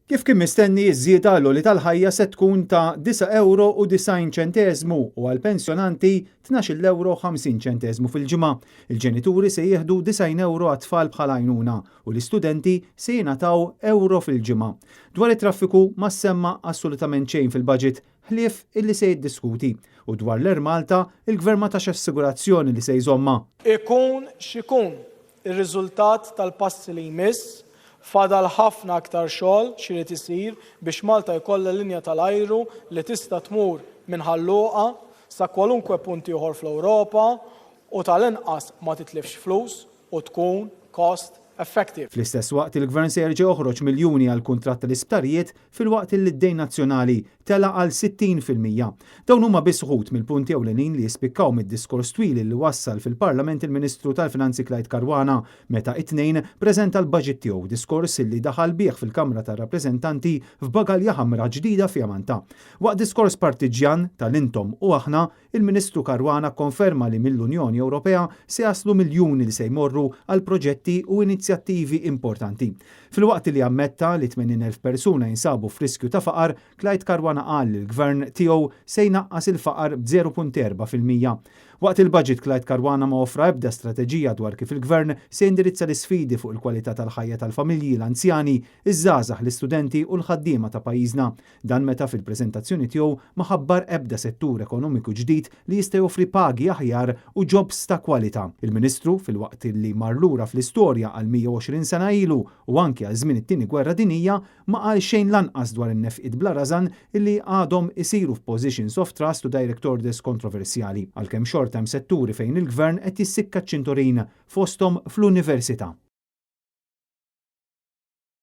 Kif kien mistenni iż-żieda l-oli tal-ħajja se tkun ta' 9,90 € u għal-pensjonanti 12,50 € fil-ġimgħa. Il-ġenituri se jieħdu 90 € għat-tfal bħala għajnuna u l-istudenti se jingħataw euro fil-ġimgħa. Dwar it-traffiku ma semma assolutament xejn fil-budget ħlief illi se jiddiskuti u dwar l-Air Malta il-Gvern ma tax assigurazzjoni li se jżomma. Ikun x'ikun ir-riżultat tal-passi li jmiss, fadal ħafna aktar xogħol x'irid isir biex Malta jkollha linja tal-ajru li tista' tmur minn Ħalluqa sa kwalunkwe punt ieħor fl-Ewropa u tal-inqas ma titlifx flus u tkun cost effective. Fl-istess waqt il-Gvern se jerġa' joħroġ miljuni għal kuntratt tal-isptarijiet filwaqt li d-dejn nazzjonali tela għal 60%. Dawn huma biss wħud mill-punti ewlenin li jispikkaw mid-diskors twil li wassal fil-Parlament il-Ministru tal-Finanzi Clyde Caruana meta it-tnejn preżenta l-baġit tiegħu, diskors li daħal bih fil-Kamra tar-Rappreżentanti f'bagalja ħamra ġdida f'Jamanta. Waqt diskors partiġjan tal-intom u aħna, il-Ministru Caruana konferma li mill-Unjoni Ewropea se jaslu miljuni li se jmorru għal proġetti u inizjattivi importanti. Fil-waqt li ammetta li 80,000 persuna jinsabu f'riskju ta' faqar, Clyde Caruana qal li l-Gvern tiegħu se jnaqqas il-faqar b'0.4%. Waqt il-budget Clyde Caruana ma offra ebda strateġija dwar kif il-Gvern se jindirizza l-isfidi fuq il-kwalità tal-ħajja tal-familji, l-anzjani, iż-żgħażagħ, l-istudenti u l-ħaddiema ta' pajjiżna. Dan meta fil-preżentazzjoni tiegħu ma ħabbar ebda settur ekonomiku ġdid li jista' joffri pagi aħjar u jobs ta' kwalità. Il-Ministru fil-waqt li mar lura fl-istorja għal 120 sena ilu u anke għal żmien it-tieni gwerra dinjija ma qal xejn lanqas dwar in-nefqiet bla rażan illi għadhom isiru f'positions of trust u direct orders kontroversjali. Għalkemm hemm setturi fejn il-Gvern qed jissikka ċ-ċinturin fosthom fl-università.